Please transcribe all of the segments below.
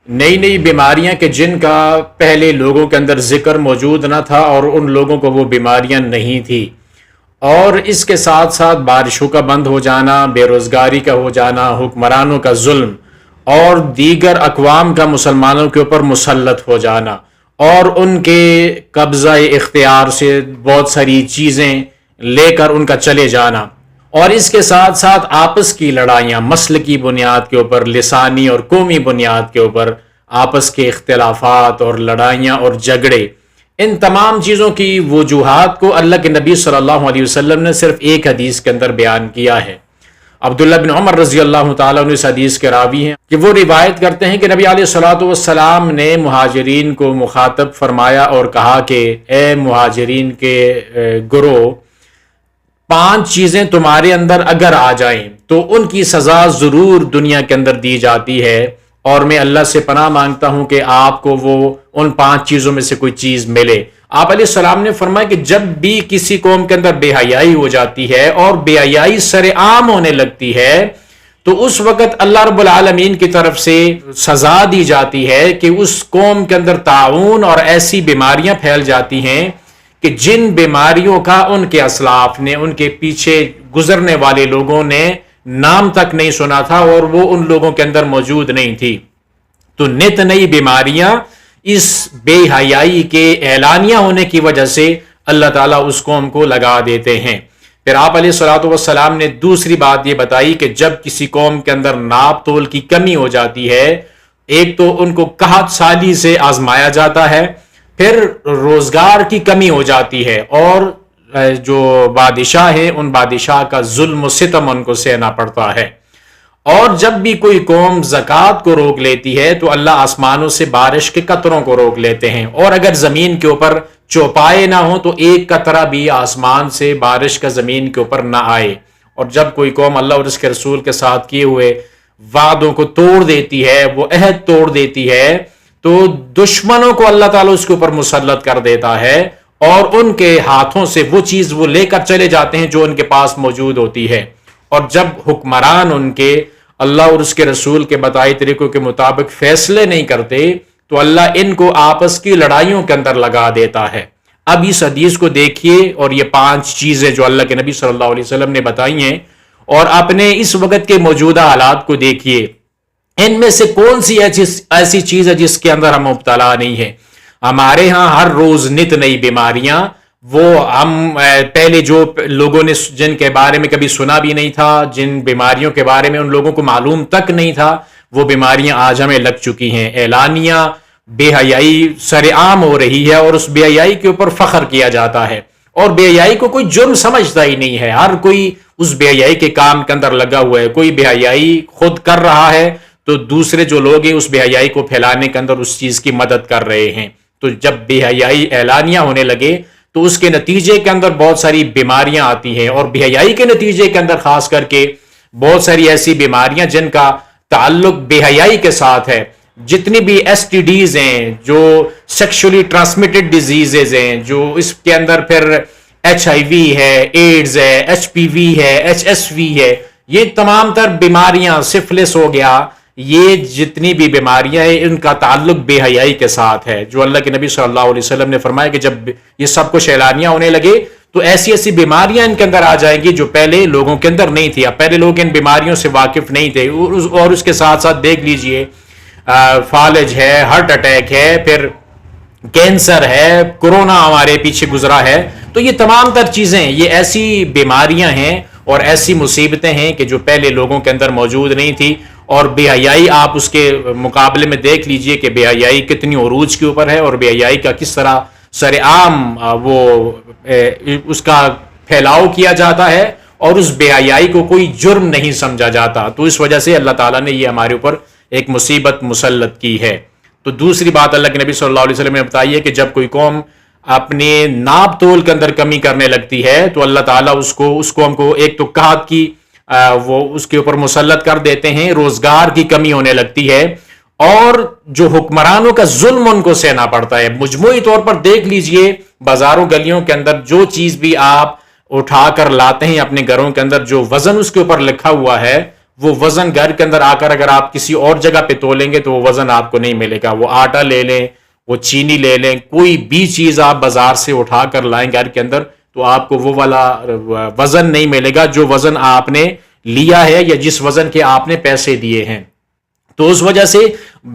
نئی نئی بیماریاں کہ جن کا پہلے لوگوں کے اندر ذکر موجود نہ تھا اور ان لوگوں کو وہ بیماریاں نہیں تھی، اور اس کے ساتھ ساتھ بارشوں کا بند ہو جانا، بے روزگاری کا ہو جانا، حکمرانوں کا ظلم اور دیگر اقوام کا مسلمانوں کے اوپر مسلط ہو جانا، اور ان کے قبضہ اختیار سے بہت ساری چیزیں لے کر ان کا چلے جانا، اور اس کے ساتھ ساتھ آپس کی لڑائیاں مسلکی بنیاد کے اوپر، لسانی اور قومی بنیاد کے اوپر آپس کے اختلافات اور لڑائیاں اور جھگڑے، ان تمام چیزوں کی وجوہات کو اللہ کے نبی صلی اللہ علیہ وسلم نے صرف ایک حدیث کے اندر بیان کیا ہے۔ عبداللہ بن عمر رضی اللہ تعالیٰ عنہ اس حدیث کے راوی ہیں کہ وہ روایت کرتے ہیں کہ نبی علیہ الصلوۃ والسلام نے مہاجرین کو مخاطب فرمایا اور کہا کہ اے مہاجرین کے گروہ، 5 چیزیں تمہارے اندر اگر آ جائیں تو ان کی سزا ضرور دنیا کے اندر دی جاتی ہے، اور میں اللہ سے پناہ مانگتا ہوں کہ آپ کو وہ ان 5 چیزوں میں سے کوئی چیز ملے۔ آپ علیہ السلام نے فرمایا کہ جب بھی کسی قوم کے اندر بے حیائی ہو جاتی ہے اور بے حیائی سر عام ہونے لگتی ہے تو اس وقت اللہ رب العالمین کی طرف سے سزا دی جاتی ہے کہ اس قوم کے اندر طاعون اور ایسی بیماریاں پھیل جاتی ہیں کہ جن بیماریوں کا ان کے اسلاف نے، ان کے پیچھے گزرنے والے لوگوں نے نام تک نہیں سنا تھا اور وہ ان لوگوں کے اندر موجود نہیں تھی۔ تو نت نئی بیماریاں اس بے حیائی کے اعلانیہ ہونے کی وجہ سے اللہ تعالیٰ اس قوم کو لگا دیتے ہیں۔ پھر آپ علیہ الصلوۃ والسلام نے دوسری بات یہ بتائی کہ جب کسی قوم کے اندر ناپ تول کی کمی ہو جاتی ہے، ایک تو ان کو قحط سالی سے آزمایا جاتا ہے، پھر روزگار کی کمی ہو جاتی ہے، اور جو بادشاہ ہیں ان بادشاہ کا ظلم و ستم ان کو سہنا پڑتا ہے۔ اور جب بھی کوئی قوم زکوٰۃ کو روک لیتی ہے تو اللہ آسمانوں سے بارش کے قطروں کو روک لیتے ہیں، اور اگر زمین کے اوپر چوپائے نہ ہوں تو ایک قطرہ بھی آسمان سے بارش کا زمین کے اوپر نہ آئے۔ اور جب کوئی قوم اللہ اور اس کے رسول کے ساتھ کیے ہوئے وعدوں کو توڑ دیتی ہے، وہ عہد توڑ دیتی ہے، تو دشمنوں کو اللہ تعالیٰ اس کے اوپر مسلط کر دیتا ہے، اور ان کے ہاتھوں سے وہ چیز وہ لے کر چلے جاتے ہیں جو ان کے پاس موجود ہوتی ہے۔ اور جب حکمران ان کے اللہ اور اس کے رسول کے بتائے طریقوں کے مطابق فیصلے نہیں کرتے تو اللہ ان کو آپس کی لڑائیوں کے اندر لگا دیتا ہے۔ اب اس حدیث کو دیکھیے اور یہ 5 چیزیں جو اللہ کے نبی صلی اللہ علیہ وسلم نے بتائی ہیں، اور اپنے اس وقت کے موجودہ حالات کو دیکھیے، ان میں سے کون سی ایسی چیز ہے جس کے اندر ہم مبتلا نہیں ہیں؟ ہمارے ہاں ہر روز نت نئی بیماریاں، وہ ہم پہلے جو لوگوں نے جن کے بارے میں کبھی سنا بھی نہیں تھا، جن بیماریوں کے بارے میں ان لوگوں کو معلوم تک نہیں تھا، وہ بیماریاں آج ہمیں لگ چکی ہیں۔ اعلانیہ بے حیائی سر عام ہو رہی ہے، اور اس بے حیائی کے اوپر فخر کیا جاتا ہے، اور بے حیائی کو کوئی جرم سمجھتا ہی نہیں ہے۔ ہر کوئی اس بے حیائی کے کام کے اندر لگا ہوا ہے۔ کوئی بے حیائی خود کر رہا ہے تو دوسرے جو لوگ ہیں اس بے حیائی کو پھیلانے کے اندر اس چیز کی مدد کر رہے ہیں۔ تو جب بے حیائی اعلانیہ ہونے لگے تو اس کے نتیجے کے اندر بہت ساری بیماریاں آتی ہیں، اور بے حیائی کے نتیجے کے اندر خاص کر کے بہت ساری ایسی بیماریاں جن کا تعلق بے حیائی کے ساتھ ہے۔ جتنی بھی ایس ٹی ڈیز ہیں، جو سیکشولی ٹرانسمیٹڈ ڈیزیزز ہیں، جو اس کے اندر پھر ایچ آئی وی ہے، ایڈز ہے، ایچ پی وی ہے، ایچ ایس وی ہے، یہ تمام تر بیماریاں، سفلس ہو گیا، یہ جتنی بھی بیماریاں ہیں ان کا تعلق بے حیائی کے ساتھ ہے۔ جو اللہ کے نبی صلی اللہ علیہ وسلم نے فرمایا کہ جب یہ سب کچھ اعلانیہ ہونے لگے تو ایسی ایسی بیماریاں ان کے اندر آ جائیں گی جو پہلے لوگوں کے اندر نہیں تھی۔ اب پہلے لوگ ان بیماریوں سے واقف نہیں تھے، اور اس کے ساتھ ساتھ دیکھ لیجئے فالج ہے، ہارٹ اٹیک ہے، پھر کینسر ہے، کورونا ہمارے پیچھے گزرا ہے۔ تو یہ تمام تر چیزیں، یہ ایسی بیماریاں ہیں اور ایسی مصیبتیں ہیں کہ جو پہلے لوگوں کے اندر موجود نہیں تھی۔ اور بے حیائی آپ اس کے مقابلے میں دیکھ لیجئے کہ بے حیائی کتنی عروج کے اوپر ہے، اور بے حیائی کا کس طرح سر عام وہ اس کا پھیلاؤ کیا جاتا ہے، اور اس بے حیائی کو کوئی جرم نہیں سمجھا جاتا۔ تو اس وجہ سے اللہ تعالیٰ نے یہ ہمارے اوپر ایک مصیبت مسلط کی ہے۔ تو دوسری بات اللہ کے نبی صلی اللہ علیہ وسلم نے بتائی ہے کہ جب کوئی قوم اپنے ناپ تول کے اندر کمی کرنے لگتی ہے تو اللہ تعالیٰ اس قوم کو ایک تو قحط کی وہ اس کے اوپر مسلط کر دیتے ہیں، روزگار کی کمی ہونے لگتی ہے، اور جو حکمرانوں کا ظلم ان کو سہنا پڑتا ہے۔ مجموعی طور پر دیکھ لیجئے بازاروں گلیوں کے اندر جو چیز بھی آپ اٹھا کر لاتے ہیں اپنے گھروں کے اندر، جو وزن اس کے اوپر لکھا ہوا ہے وہ وزن گھر کے اندر آ کر اگر آپ کسی اور جگہ پہ تولیں گے تو وہ وزن آپ کو نہیں ملے گا. وہ آٹا لے لیں، وہ چینی لے لیں، کوئی بھی چیز آپ بازار سے اٹھا کر لائیں گھر کے اندر تو آپ کو وہ والا وزن نہیں ملے گا جو وزن آپ نے لیا ہے یا جس وزن کے آپ نے پیسے دیے ہیں. تو اس وجہ سے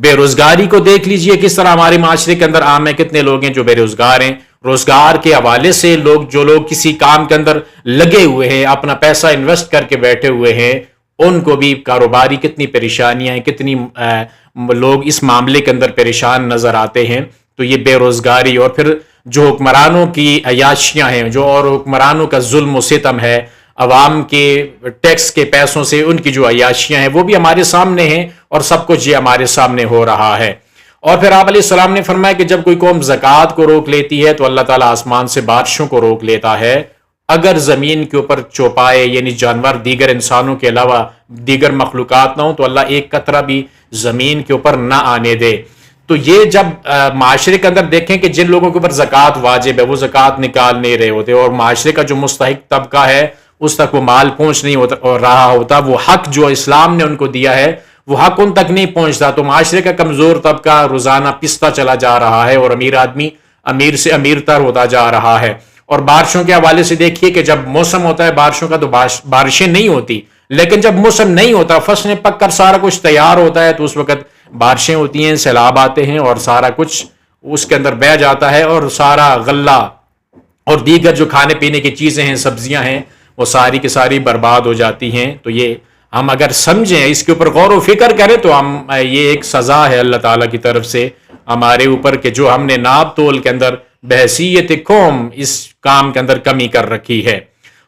بے روزگاری کو دیکھ لیجئے کس طرح ہمارے معاشرے کے اندر عام ہے. کتنے لوگ ہیں جو بے روزگار ہیں. روزگار کے حوالے سے جو لوگ کسی کام کے اندر لگے ہوئے ہیں، اپنا پیسہ انویسٹ کر کے بیٹھے ہوئے ہیں، ان کو بھی کاروباری کتنی پریشانیاں ہیں، کتنی لوگ اس معاملے کے اندر پریشان نظر آتے ہیں. تو یہ بے روزگاری اور پھر جو حکمرانوں کی عیاشیاں ہیں، جو اور حکمرانوں کا ظلم و ستم ہے، عوام کے ٹیکس کے پیسوں سے ان کی جو عیاشیاں ہیں وہ بھی ہمارے سامنے ہیں اور سب کچھ یہ ہمارے سامنے ہو رہا ہے. اور پھر آپ علیہ السلام نے فرمایا کہ جب کوئی قوم زکوٰۃ کو روک لیتی ہے تو اللہ تعالیٰ آسمان سے بارشوں کو روک لیتا ہے. اگر زمین کے اوپر چوپائے یعنی جانور دیگر انسانوں کے علاوہ دیگر مخلوقات نہ ہوں تو اللہ ایک قطرہ بھی زمین کے اوپر نہ آنے دے. تو یہ جب معاشرے کے اندر دیکھیں کہ جن لوگوں کے اوپر زکوٰۃ واجب ہے وہ زکوٰۃ نکال نہیں رہے ہوتے اور معاشرے کا جو مستحق طبقہ ہے اس تک وہ مال پہنچ نہیں رہا ہوتا، وہ حق جو اسلام نے ان کو دیا ہے وہ حق ان تک نہیں پہنچتا، تو معاشرے کا کمزور طبقہ روزانہ پستا چلا جا رہا ہے اور امیر آدمی امیر سے امیر تر ہوتا جا رہا ہے. اور بارشوں کے حوالے سے دیکھیے کہ جب موسم ہوتا ہے بارشوں کا تو بارشیں نہیں ہوتی، لیکن جب موسم نہیں ہوتا، فصلیں پک کر سارا کچھ تیار ہوتا ہے تو اس وقت بارشیں ہوتی ہیں، سیلاب آتے ہیں اور سارا کچھ اس کے اندر بہہ جاتا ہے اور سارا غلہ اور دیگر جو کھانے پینے کی چیزیں ہیں، سبزیاں ہیں، وہ ساری کی ساری برباد ہو جاتی ہیں. تو یہ ہم اگر سمجھیں، اس کے اوپر غور و فکر کریں تو یہ ایک سزا ہے اللہ تعالیٰ کی طرف سے ہمارے اوپر کہ جو ہم نے ناب تول کے اندر بحیثیت قوم اس کام کے اندر کمی کر رکھی ہے.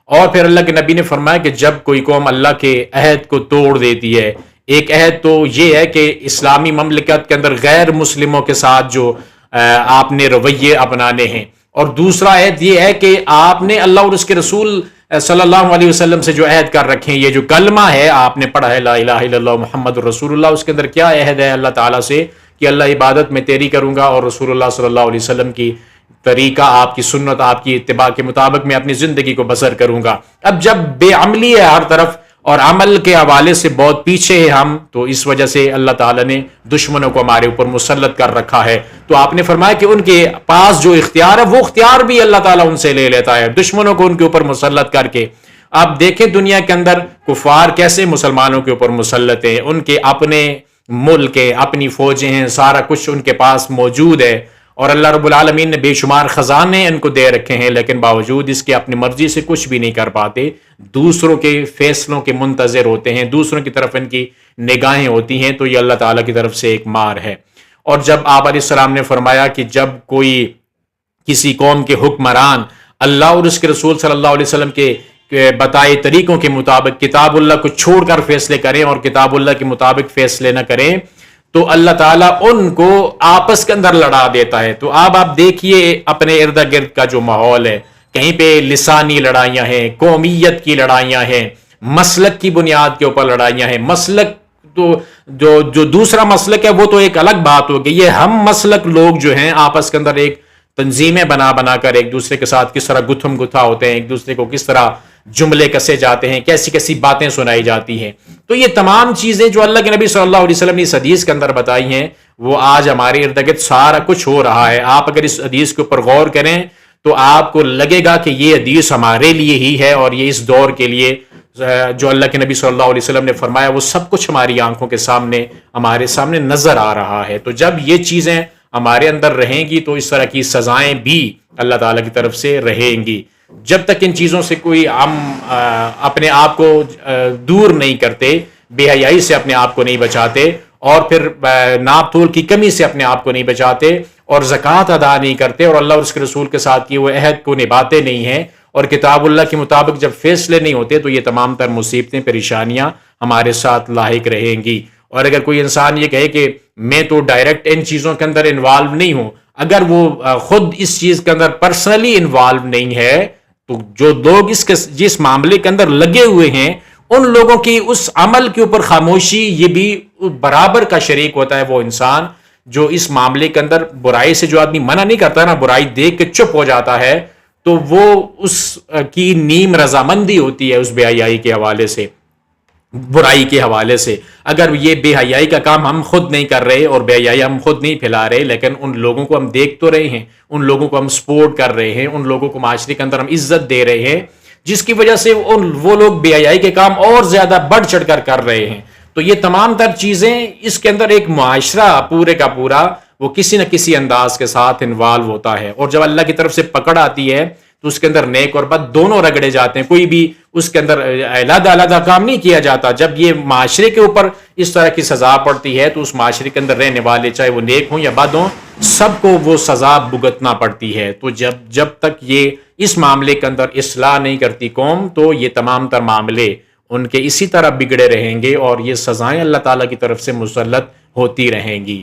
اور پھر اللہ کے نبی نے فرمایا کہ جب کوئی قوم اللہ کے عہد کو توڑ دیتی ہے، ایک عہد تو یہ ہے کہ اسلامی مملکت کے اندر غیر مسلموں کے ساتھ جو آپ نے رویے اپنانے ہیں، اور دوسرا عہد یہ ہے کہ آپ نے اللہ اور اس کے رسول صلی اللہ علیہ وسلم سے جو عہد کر رکھے ہیں، یہ جو کلمہ ہے آپ نے پڑھا ہے لا الہ الا اللہ محمد رسول اللہ، اس کے اندر کیا عہد ہے اللہ تعالیٰ سے کہ اللہ عبادت میں تیری کروں گا اور رسول اللہ صلی اللہ علیہ وسلم کی طریقہ، آپ کی سنت، آپ کی اتباع کے مطابق میں اپنی زندگی کو بسر کروں گا. اب جب بے عملی ہے ہر طرف اور عمل کے حوالے سے بہت پیچھے ہیں ہم، تو اس وجہ سے اللہ تعالیٰ نے دشمنوں کو ہمارے اوپر مسلط کر رکھا ہے. تو آپ نے فرمایا کہ ان کے پاس جو اختیار ہے وہ اختیار بھی اللہ تعالیٰ ان سے لے لیتا ہے، دشمنوں کو ان کے اوپر مسلط کر کے. آپ دیکھیں دنیا کے اندر کفار کیسے مسلمانوں کے اوپر مسلط ہیں، ان کے اپنے ملک ہیں، اپنی فوجیں ہیں، سارا کچھ ان کے پاس موجود ہے اور اللہ رب العالمین نے بے شمار خزانے ان کو دے رکھے ہیں، لیکن باوجود اس کے اپنی مرضی سے کچھ بھی نہیں کر پاتے، دوسروں کے فیصلوں کے منتظر ہوتے ہیں، دوسروں کی طرف ان کی نگاہیں ہوتی ہیں. تو یہ اللہ تعالیٰ کی طرف سے ایک مار ہے. اور جب آپ علیہ السلام نے فرمایا کہ جب کوئی کسی قوم کے حکمران اللہ اور اس کے رسول صلی اللہ علیہ وسلم کے بتائے طریقوں کے مطابق کتاب اللہ کو چھوڑ کر فیصلے کریں اور کتاب اللہ کے مطابق فیصلے نہ کریں تو اللہ تعالیٰ ان کو آپس کے اندر لڑا دیتا ہے. تو اب آپ دیکھیے اپنے ارد گرد کا جو ماحول ہے، کہیں پہ لسانی لڑائیاں ہیں، قومیت کی لڑائیاں ہیں، مسلک کی بنیاد کے اوپر لڑائیاں ہیں. مسلک تو جو دوسرا مسلک ہے وہ تو ایک الگ بات ہوگی، یہ ہم مسلک لوگ جو ہیں آپس کے اندر ایک تنظیمیں بنا کر ایک دوسرے کے ساتھ کس طرح گتھم گتھا ہوتے ہیں، ایک دوسرے کو کس طرح جملے کسے جاتے ہیں، کیسی کیسی باتیں سنائی جاتی ہیں. تو یہ تمام چیزیں جو اللہ کے نبی صلی اللہ علیہ وسلم نے اس حدیث کے اندر بتائی ہیں وہ آج ہمارے ارد گرد سارا کچھ ہو رہا ہے. آپ اگر اس حدیث کے اوپر غور کریں تو آپ کو لگے گا کہ یہ حدیث ہمارے لیے ہی ہے اور یہ اس دور کے لیے جو اللہ کے نبی صلی اللہ علیہ وسلم نے فرمایا وہ سب کچھ ہماری آنکھوں کے سامنے ہمارے سامنے نظر آ رہا ہے. تو جب یہ چیزیں ہمارے اندر رہیں گی تو اس طرح کی سزائیں بھی اللہ تعالیٰ کی طرف سے رہیں گی. جب تک ان چیزوں سے کوئی ہم اپنے آپ کو دور نہیں کرتے، بے حیائی سے اپنے آپ کو نہیں بچاتے اور پھر ناپ تول کی کمی سے اپنے آپ کو نہیں بچاتے اور زکوٰۃ ادا نہیں کرتے اور اللہ اور اس کے رسول کے ساتھ کیے ہوئے عہد کو نبھاتے نہیں ہیں اور کتاب اللہ کے مطابق جب فیصلے نہیں ہوتے تو یہ تمام تر مصیبتیں پریشانیاں ہمارے ساتھ لاحق رہیں گی. اور اگر کوئی انسان یہ کہے کہ میں تو ڈائریکٹ ان چیزوں کے اندر انوالو نہیں ہوں، اگر وہ خود اس چیز کے اندر پرسنلی انوالو نہیں ہے تو جو لوگ جس معاملے کے اندر لگے ہوئے ہیں ان لوگوں کی اس عمل کے اوپر خاموشی یہ بھی برابر کا شریک ہوتا ہے. وہ انسان جو اس معاملے کے اندر برائی سے جو آدمی منع نہیں کرتا نا، برائی دیکھ کے چپ ہو جاتا ہے تو وہ اس کی نیم رضامندی ہوتی ہے اس بے حیائی کے حوالے سے. برائی کے حوالے سے. اگر یہ بے حیائی کا کام ہم خود نہیں کر رہے اور بے حیائی ہم خود نہیں پھیلا رہے، لیکن ان لوگوں کو ہم دیکھ تو رہے ہیں، ان لوگوں کو ہم سپورٹ کر رہے ہیں، ان لوگوں کو معاشرے کے اندر ہم عزت دے رہے ہیں، جس کی وجہ سے وہ لوگ بے حیائی کے کام اور زیادہ بڑھ چڑھ کر رہے ہیں. تو یہ تمام تر چیزیں، اس کے اندر ایک معاشرہ پورے کا پورا وہ کسی نہ کسی انداز کے ساتھ انوالو ہوتا ہے. اور جب اللہ کی طرف سے پکڑ آتی ہے تو اس کے اندر نیک اور بد دونوں رگڑے جاتے ہیں. کوئی بھی اس کے اندر علیحدہ علیحدہ کام نہیں کیا جاتا. جب یہ معاشرے کے اوپر اس طرح کی سزا پڑتی ہے تو اس معاشرے کے اندر رہنے والے، چاہے وہ نیک ہوں یا بد ہوں، سب کو وہ سزا بھگتنا پڑتی ہے. تو جب تک یہ اس معاملے کے اندر اصلاح نہیں کرتی قوم، تو یہ تمام تر معاملے ان کے اسی طرح بگڑے رہیں گے اور یہ سزائیں اللہ تعالیٰ کی طرف سے مسلط ہوتی رہیں گی.